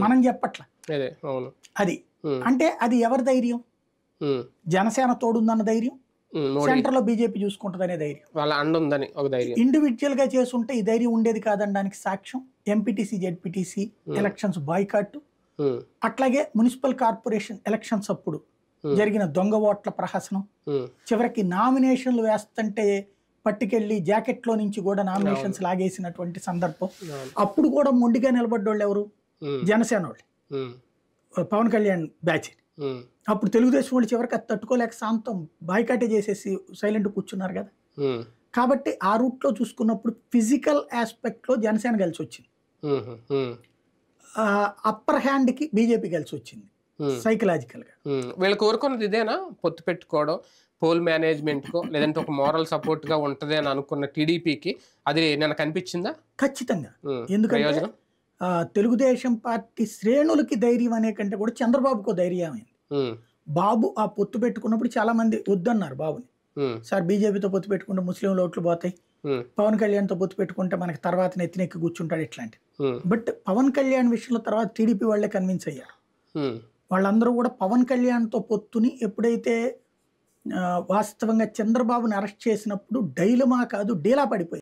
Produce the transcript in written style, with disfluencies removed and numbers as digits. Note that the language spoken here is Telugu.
మనం చెప్పట్ల. అది అంటే అది ఎవరి ధైర్యం? జనసేన తోడుందన్న ధైర్యం, సెంటర్ లో బీజేపీ చూసుకుంటదనే ధైర్యం, వాళ్ళ అండ ఉందని ఒక ధైర్యం. ఇండివిజువల్ గా చేస్తుంటే ఈ ధైర్యం ఉండేది కాదనడానికి సాక్ష్యం ఎంపీటీసీ జెడ్పీటీసీ ఎలక్షన్స్ బాయ్కాట్, అట్లాగే మున్సిపల్ కార్పొరేషన్ ఎలక్షన్స్ అప్పుడు జరిగిన దొంగ ఓట్ల ప్రహసనం, చివరికి నామినేషన్లు వేస్తుంటే పట్టుకెళ్లి జాకెట్ లో నుంచి కూడా నామినేషన్స్ లాగేసినటువంటి సందర్భం. అప్పుడు కూడా మొండిగా నిలబడ్డోళ్ళు ఎవరు? జనసేన వాళ్ళు, పవన్ కళ్యాణ్ బ్యాచ్. అప్పుడు తెలుగుదేశం వాళ్ళు చివరికి అది తట్టుకోలేక శాంతం బాయ్కాటే చేసేసి సైలెంట్ కూర్చున్నారు కదా. కాబట్టి ఆ రూట్ లో చూసుకున్నప్పుడు ఫిజికల్ ఆస్పెక్ట్ లో జనసేన కలిసి వచ్చింది, అప్పర్ హ్యాండ్ కి బీజేపీ కలిసి వచ్చింది సైకలాజికల్ గా. వీళ్ళు కోరుకున్నది ఇదేనా, పొత్తు పెట్టుకోవడం పోల్ మేనేజ్మెంట్ కో లేదంటే ఒక మోరల్ సపోర్ట్ గా ఉంటది అని అనుకున్న టీడీపీకి అది నాకు కనిపించిందా? ఖచ్చితంగా. ఎందుకంటే తెలుగుదేశం పార్టీ శ్రేణులకి ధైర్యం అనే కంటే కూడా చంద్రబాబుకు ధైర్యం అయింది. బాబు ఆ పొత్తు పెట్టుకున్నప్పుడు చాలా మంది వద్దన్నారు బాబుని. సార్ బీజేపీతో పొత్తు పెట్టుకుంటే ముస్లింలు ఓట్లు పోతాయి, పవన్ కళ్యాణ్ తో పొత్తు పెట్టుకుంటే మనకి తర్వాత నెత్తినెక్కి కూర్చుంటాడు ఇట్లాంటి. బట్ పవన్ కళ్యాణ్ విషయంలో తర్వాత టీడీపీ వాళ్ళే కన్విన్స్ అయ్యారు. వాళ్ళందరూ కూడా పవన్ కళ్యాణ్ తో పొత్తుని ఎప్పుడైతే వాస్తవంగా చంద్రబాబుని అరెస్ట్ చేసినప్పుడు డైలమా కాదు డీలా పడిపోయింది.